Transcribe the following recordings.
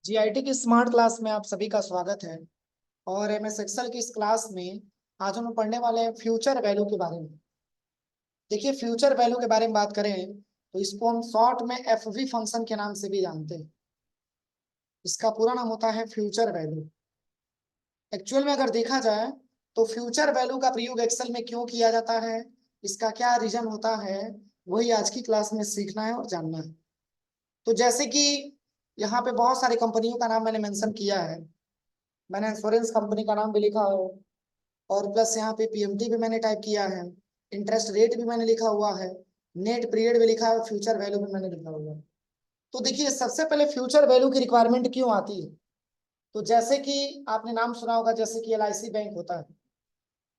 GIT की smart class में आप सभी का स्वागत है। और एमएस एक्सेल की इस क्लास में आज हम पढ़ने वाले हैं फ्यूचर वैल्यू के बारे में। देखिए, फ्यूचर वैल्यू के बारे में बात करें तो इसको हम शॉर्ट में एफवी फंक्शन के नाम से भी जानते हैं। इसका पूरा नाम होता है फ्यूचर वैल्यू। एक्चुअल में अगर देखा जाए तो फ्यूचर वैल्यू का प्रयोग एक्सेल में क्यों किया जाता है, इसका क्या रीजन होता है, वही आज की क्लास में सीखना है और जानना है। तो जैसे कि यहाँ पे बहुत सारी कंपनियों का नाम मैंने मेंशन किया है। मैंने इंश्योरेंस कंपनी का नाम भी लिखा है और प्लस यहाँ पे पीएमटी भी मैंने टाइप किया है। इंटरेस्ट रेट भी मैंने लिखा हुआ है। नेट पीरियड भी लिखा है, फ्यूचर वैल्यू भी मैंने लिखा हुआ है। तो देखिए, सबसे पहले फ्यूचर वैल्यू की रिक्वायरमेंट क्यों आती है। तो जैसे कि आपने नाम सुना होगा, जैसे कि एलआईसी बैंक होता है।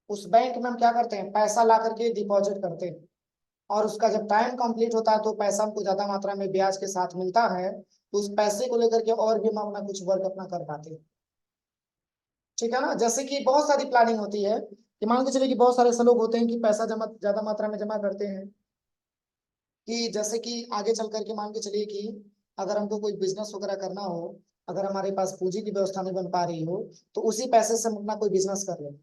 उस बैंक में हम क्या करते हैं, पैसा ला करके डिपॉजिट करते हैं और उसका जब टाइम कंप्लीट होता है तो पैसा हमको ज्यादा मात्रा में ब्याज के साथ मिलता है। तो उस पैसे को लेकर के और भी हम अपना कुछ वर्क अपना कर पाते हैं। ठीक है ना। जैसे कि बहुत सारी प्लानिंग होती है कि मान के चलिए कि बहुत सारे ऐसे लोग होते हैं कि पैसा जमा ज्यादा मात्रा में जमा करते हैं कि जैसे कि आगे चल करके मान के चलिए कि अगर हमको कोई बिजनेस वगैरह करना हो, अगर हमारे पास पूंजी की व्यवस्था नहीं बन पा रही हो, तो उसी पैसे से हम अपना कोई बिजनेस कर लें।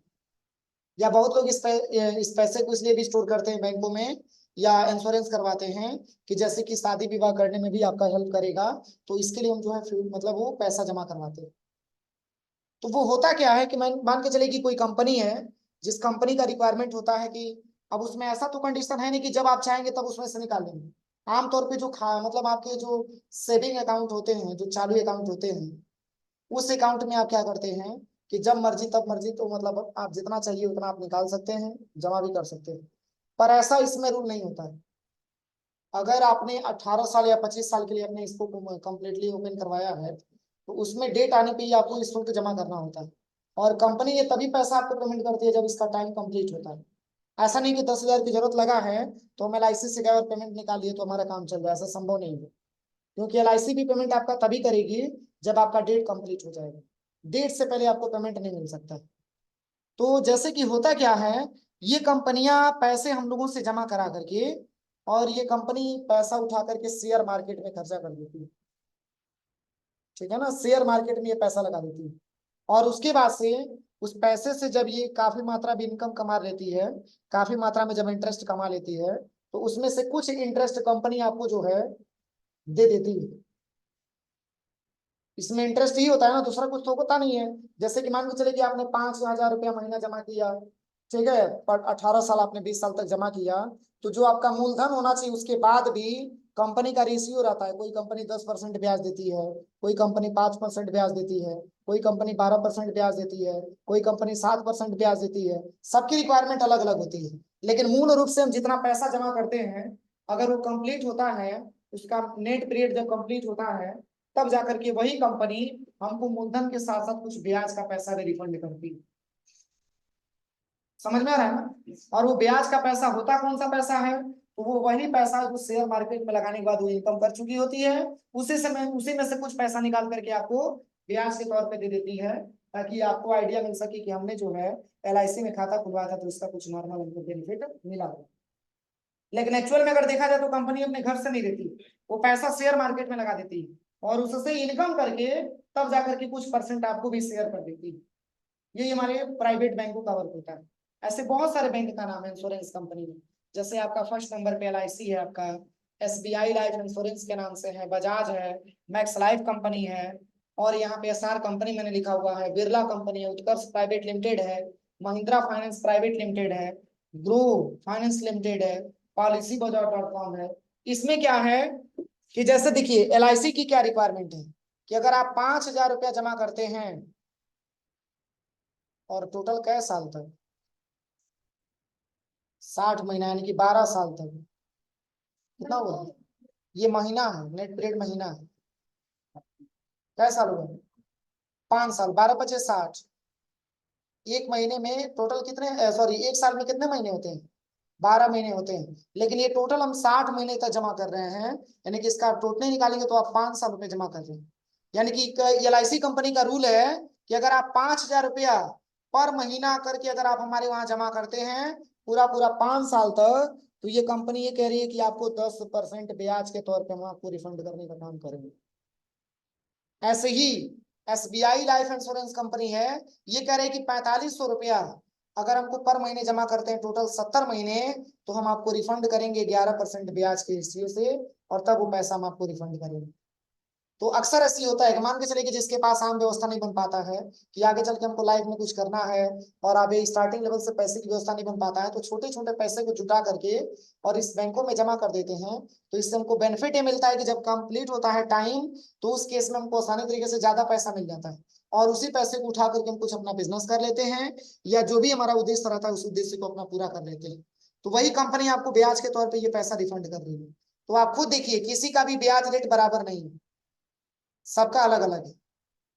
या बहुत लोग इस पैसे को इसलिए भी स्टोर करते हैं बैंकों में या इंश्योरेंस करवाते हैं कि जैसे कि शादी विवाह करने में भी आपका हेल्प करेगा। तो इसके लिए हम जो है मतलब वो पैसा जमा करवाते हैं। तो वो होता क्या है कि मान के चले कि कोई कंपनी है, जिस कंपनी का रिक्वायरमेंट होता है कि अब उसमें ऐसा तो कंडीशन है नहीं कि जब आप चाहेंगे तब उसमें से निकाल लेंगे। आमतौर पे जो खा मतलब आपके जो सेविंग अकाउंट होते हैं, जो चालू अकाउंट होते हैं, उस अकाउंट में आप क्या करते हैं कि जब मर्जी तब मर्जी, तो मतलब आप जितना चाहिए उतना आप निकाल सकते हैं, जमा भी कर सकते हैं। पर ऐसा इसमें रूल नहीं होता है। अगर आपने 18 साल या 25 साल के लिए अपने इसको कम्प्लीटली ओपन करवाया है, तो उसमें डेट आने पे ही आपको इस शुल्क जमा करना होता है। और कंपनी ये तभी पैसा आपको पेमेंट करती है जब इसका टाइम कंप्लीट होता है। ऐसा नहीं कि 10,000 की जरूरत लगा है तो हम एलआईसी से गए और पेमेंट निकाल लिए तो हमारा काम चल रहा है, ऐसा संभव नहीं है। क्योंकि एलआईसी भी पेमेंट आपका तभी करेगी जब आपका डेट कंप्लीट हो जाएगा। डेट से पहले आपको पेमेंट नहीं मिल सकता। तो जैसे कि होता क्या है, ये कंपनियां पैसे हम लोगों से जमा करा करके और ये कंपनी पैसा उठा करके शेयर मार्केट में खर्चा कर देती है। ठीक है ना, शेयर मार्केट में ये पैसा लगा देती है। और उसके बाद से उस पैसे से जब ये काफी मात्रा में इनकम कमा लेती है, काफी मात्रा में जब इंटरेस्ट कमा लेती है, तो उसमें से कुछ इंटरेस्ट कंपनी आपको जो है दे देती है। इसमें इंटरेस्ट ही होता है ना, दूसरा कुछ तो होता नहीं है। जैसे कि मान के चले कि आपने 5,000 रुपया महीना जमा किया, ठीक है, पर 18 साल आपने 20 साल तक जमा किया, तो जो आपका मूलधन होना चाहिए उसके बाद भी कंपनी का रेशियो रहता है। कोई कंपनी 10% ब्याज देती है, कोई कंपनी 5% ब्याज देती है, कोई कंपनी 12% ब्याज देती है, कोई कंपनी 7% ब्याज देती है। सबकी रिक्वायरमेंट अलग अलग होती है। लेकिन मूल रूप से हम जितना पैसा जमा करते हैं, अगर वो कंप्लीट होता है, उसका नेट पीरियड जब कंप्लीट होता है, तब जाकर के वही कंपनी हमको मूलधन के साथ साथ कुछ ब्याज का पैसा भी रिफंड करती है। समझ में आ रहा है ना। और वो ब्याज का पैसा होता कौन सा पैसा है, तो वो वही पैसा जो शेयर मार्केट में लगाने के बाद वो इनकम कर चुकी होती है। उसी में से कुछ पैसा निकाल करके आपको ब्याज के तौर पे दे देती है, ताकि आपको आइडिया मिल सके कि हमने जो है एलआईसी में खाता खुलवाया था तो इसका कुछ नॉर्मल हमको बेनिफिट मिला हो। लेकिन एक्चुअल में अगर देखा जाए तो कंपनी अपने घर से नहीं देती, वो पैसा शेयर मार्केट में लगा देती है और उससे इनकम करके तब जाकर के कुछ परसेंट आपको भी शेयर कर देती है। ये हमारे प्राइवेट बैंकों का वर्क होता है। ऐसे बहुत सारे बैंक का नाम है इंश्योरेंस कंपनी में। जैसे आपका फर्स्ट नंबर पे एलआईसी है, आपका एसबीआई लाइफ इंश्योरेंस के नाम से है, बजाज है, मैक्स लाइफ कंपनी है, और यहाँ पे एसआर कंपनी मैंने लिखा हुआ है, बिरला कंपनी है, उत्कर्ष प्राइवेट लिमिटेड है, महिंद्रा फाइनेंस प्राइवेट लिमिटेड है, ग्रो फाइनेंस लिमिटेड है, पॉलिसी बाजार डॉट कॉम है। इसमें क्या है कि जैसे देखिए एलआईसी की क्या रिक्वायरमेंट है कि अगर आप 5,000 रुपया जमा करते हैं और टोटल कै साल तक, 60 महीना यानी कि 12 साल तक, कितना हुआ, ये महीना है, नेट पीरियड महीना है। कै साल हुआ, 5 साल, 12 × 5 = 60। एक महीने में टोटल कितने, सॉरी, एक साल में कितने महीने होते हैं, 12 महीने होते हैं। लेकिन ये टोटल हम 60 महीने तक जमा कर रहे हैं, यानी कि इसका टोटल निकालेंगे तो आप 5 साल रुपए जमा कर रहे हैं। यानी कि एलआईसी कंपनी का रूल है कि अगर आप 5,000 रुपया पर महीना करके अगर आप हमारे वहां जमा करते हैं पूरा पूरा 5 साल तक, तो ये कंपनी ये कह रही है कि आपको 10% ब्याज के तौर पे हम आपको रिफंड करने का काम करेंगे। ऐसे ही SBI लाइफ इंश्योरेंस कंपनी है, ये कह रहे हैं कि 4500 रुपया अगर हमको पर महीने जमा करते हैं टोटल 70 महीने, तो हम आपको रिफंड करेंगे 11% ब्याज के हिस्से से, और तब वो पैसा हम आपको रिफंड करेंगे। तो अक्सर ऐसी होता है कि मान के चलिए कि जिसके पास आम व्यवस्था नहीं बन पाता है कि आगे चल के हमको लाइफ में कुछ करना है, और अभी स्टार्टिंग लेवल से पैसे की व्यवस्था नहीं बन पाता है, तो छोटे छोटे पैसे को जुटा करके और इस बैंकों में जमा कर देते हैं। तो इससे हमको बेनिफिट ये मिलता है कि जब कंप्लीट होता है टाइम, तो उस केस में हमको आसानी तरीके से ज्यादा पैसा मिल जाता है, और उसी पैसे को उठा करके हम कुछ अपना बिजनेस कर लेते हैं, या जो भी हमारा उद्देश्य रहता है उस उद्देश्य को अपना पूरा कर लेते हैं। तो वही कंपनी आपको ब्याज के तौर पर ये पैसा रिफंड कर रही है। तो आप खुद देखिए, किसी का भी ब्याज रेट बराबर नहीं है, सबका अलग अलग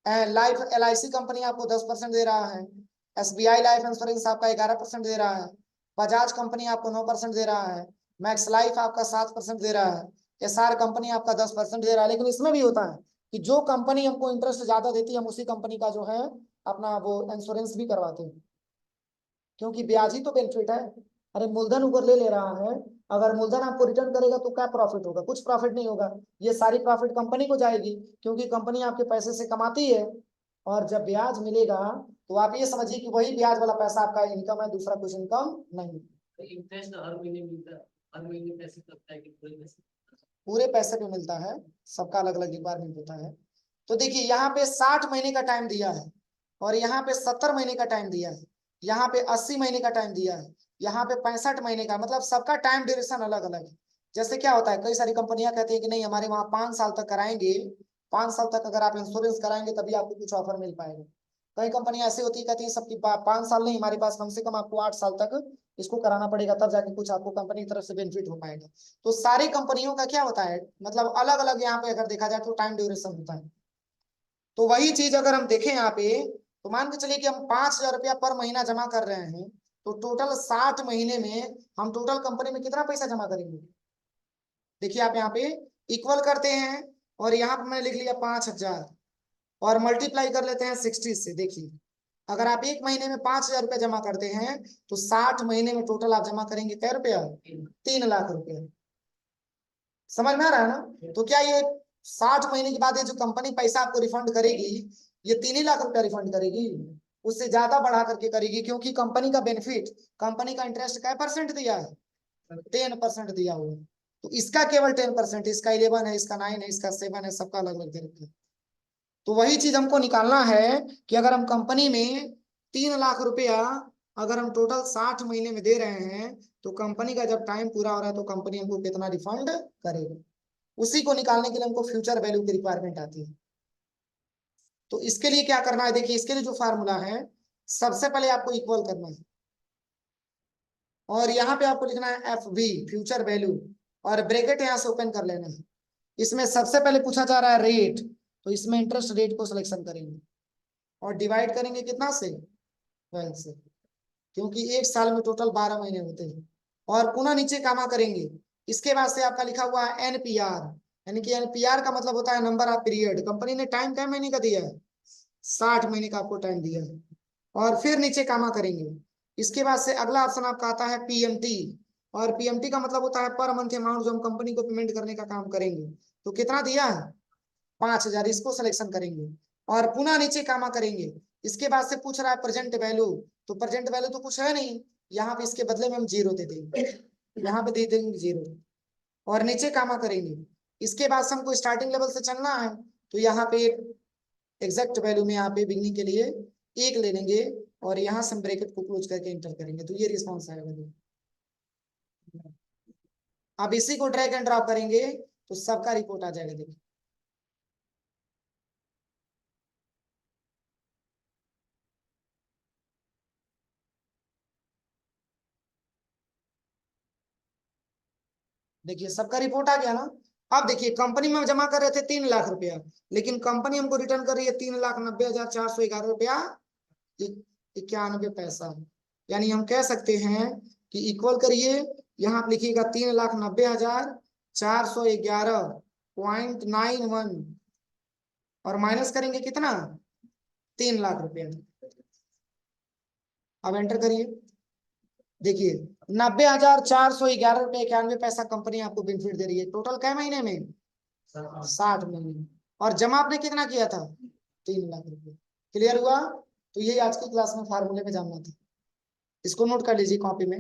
है। लाइफ LIC कंपनी आपको 10% दे रहा है, SBI लाइफ इंश्योरेंस आपका 11% दे रहा है, बजाज कंपनी आपको 9% दे रहा है, मैक्स लाइफ आपका 7% दे रहा है, SR कंपनी आपका 10% दे रहा है। लेकिन इसमें भी होता है कि जो कंपनी हमको इंटरेस्ट ज्यादा देती है, हम उसी कंपनी का जो है अपना वो इंश्योरेंस भी करवाते हैं, क्योंकि ब्याज ही तो बेनिफिट है। अरे मूलधन ऊपर ले ले रहा है, अगर मूलधन आपको रिटर्न करेगा तो क्या प्रॉफिट होगा? कुछ प्रॉफिट नहीं होगा, ये सारी प्रॉफिट कंपनी को जाएगी, क्योंकि कंपनी आपके पैसे से कमाती है। और जब ब्याज मिलेगा, तो आप ये समझिए कि वही ब्याज वाला पैसा आपका इनकम है, दूसरा कुछ इनकम नहीं। इंटरेस्ट हर महीने मिलता है, हर महीने पैसे कटता है कि पूरे पैसे? पूरे पैसे पे मिलता है, सबका अलग अलग रिक्वायरमेंट होता है। तो देखिए, यहाँ पे 60 महीने का टाइम दिया है, और यहाँ पे 70 महीने का टाइम दिया है, यहाँ पे 80 महीने का टाइम दिया है, यहाँ पे 65 महीने का, मतलब सबका टाइम ड्यूरेशन अलग अलग है। जैसे क्या होता है, कई सारी कंपनियां कहती है कि नहीं, हमारे वहाँ 5 साल तक कराएंगे, 5 साल तक अगर आप इंश्योरेंस कराएंगे तभी आपको कुछ ऑफर मिल पाएगा। कई कंपनियां ऐसी होती है, कहती है सबकी 5 साल नहीं, हमारे पास कम से कम आपको 8 साल तक इसको कराना पड़ेगा, तब जाके कुछ आपको कंपनी की तरफ से बेनिफिट हो पाएगा। तो सारी कंपनियों का क्या होता है, मतलब अलग अलग यहाँ पे अगर देखा जाए तो टाइम ड्यूरेशन होता है। तो वही चीज अगर हम देखें यहाँ पे, तो मान के चलिए कि हम 5,000 रुपया पर महीना जमा कर रहे हैं, तो टोटल 60 महीने में हम टोटल कंपनी में कितना पैसा जमा करेंगे? देखिए आप यहाँ पे इक्वल करते हैं, और यहाँ पे मैंने लिख लिया 5,000, और मल्टीप्लाई कर लेते हैं 60 से। देखिए, अगर आप एक महीने में 5,000 रुपया जमा करते हैं, तो 60 महीने में टोटल आप जमा करेंगे क्या रुपया? 3 लाख रुपया। समझ में आ रहा है ना? तो क्या ये 60 महीने के बाद ये जो कंपनी पैसा आपको रिफंड करेगी, ये 3 ही लाख रुपया रिफंड करेगी? उससे ज्यादा बढ़ा करके करेगी, क्योंकि कंपनी का बेनिफिट, कंपनी का इंटरेस्ट क्या परसेंट दिया है? 10% दिया हुआ है। तो इसका केवल 10%, इसका 11 है, इसका 9 है, इसका 7 है, सबका अलग अलग दे रखा है। तो वही चीज हमको निकालना है कि अगर हम कंपनी में 3 लाख रुपया अगर हम टोटल 60 महीने में दे रहे हैं, तो कंपनी का जब टाइम पूरा हो रहा है तो कंपनी हमको कितना रिफंड करेगी, उसी को निकालने के लिए हमको फ्यूचर वैल्यू की रिक्वायरमेंट आती है। तो इसके लिए क्या करना है, देखिए इसके लिए जो फार्मूला है, सबसे पहले आपको इक्वल करना है, और यहाँ पे आपको लिखना है FV, फ्यूचर वैल्यू, और ब्रैकेट यहाँ से ओपन कर लेना है। इसमें सबसे पहले पूछा जा रहा है रेट, तो इसमें इंटरेस्ट रेट को सिलेक्शन करेंगे, और डिवाइड करेंगे कितना से? 12 से, क्योंकि एक साल में टोटल 12 महीने होते हैं। और पुनः नीचे कामा करेंगे। इसके बाद से आपका लिखा हुआ है NPR, यानी कि NPR का मतलब होता है नंबर ऑफ पीरियड। कंपनी ने टाइम क्या महीने का दिया है? 60 महीने का आपको टाइम दिया है। और फिर नीचे कामा करेंगे। इसके बाद से अगला ऑप्शन आपका आता है PMT, और PMT का मतलब होता है पर मंथ अमाउंट, जो हम कंपनी को पेमेंट करने का काम करेंगे। तो कितना दिया है? 5,000, इसको सिलेक्शन करेंगे, और पुनः नीचे कामा करेंगे। इसके बाद से पूछ रहा है प्रेजेंट वैल्यू, तो प्रेजेंट वैल्यू तो कुछ है नहीं, यहाँ पे इसके बदले में हम 0 दे देंगे, यहाँ पे दे देंगे 0, और नीचे कामा करेंगे। इसके बाद से हमको स्टार्टिंग लेवल से चलना है, तो यहाँ पे एग्जैक्ट वैल्यू में यहाँ पे बिगनिंग के लिए 1 ले लेंगे, और यहाँ से हम ब्रैकेट को क्लोज करके इंटर करेंगे, तो ये रिस्पॉन्स आएगा। अब इसी को ड्रैग एंड ड्रॉप करेंगे, तो सबका रिपोर्ट आ जाएगा। देखिए, देखिए सबका रिपोर्ट आ गया ना। अब देखिए, कंपनी में जमा कर रहे थे 3 लाख रुपया, लेकिन कंपनी हमको रिटर्न कर रही है 3,90,411 रुपया 91 पैसा। यानी हम कह सकते हैं कि इक्वल करिए, यहाँ आप लिखिएगा 3,90,411.91, और माइनस करेंगे कितना? 3 लाख रुपया। अब एंटर करिए। देखिए, 90,411 रुपये 91 पैसा कंपनी आपको बेनिफिट दे रही है, टोटल कै महीने में? 60 महीने। और जमा आपने कितना किया था? 3 लाख रुपए। क्लियर हुआ? तो यही आज की क्लास में फार्मूले में जानना था। इसको नोट कर लीजिए कॉपी में।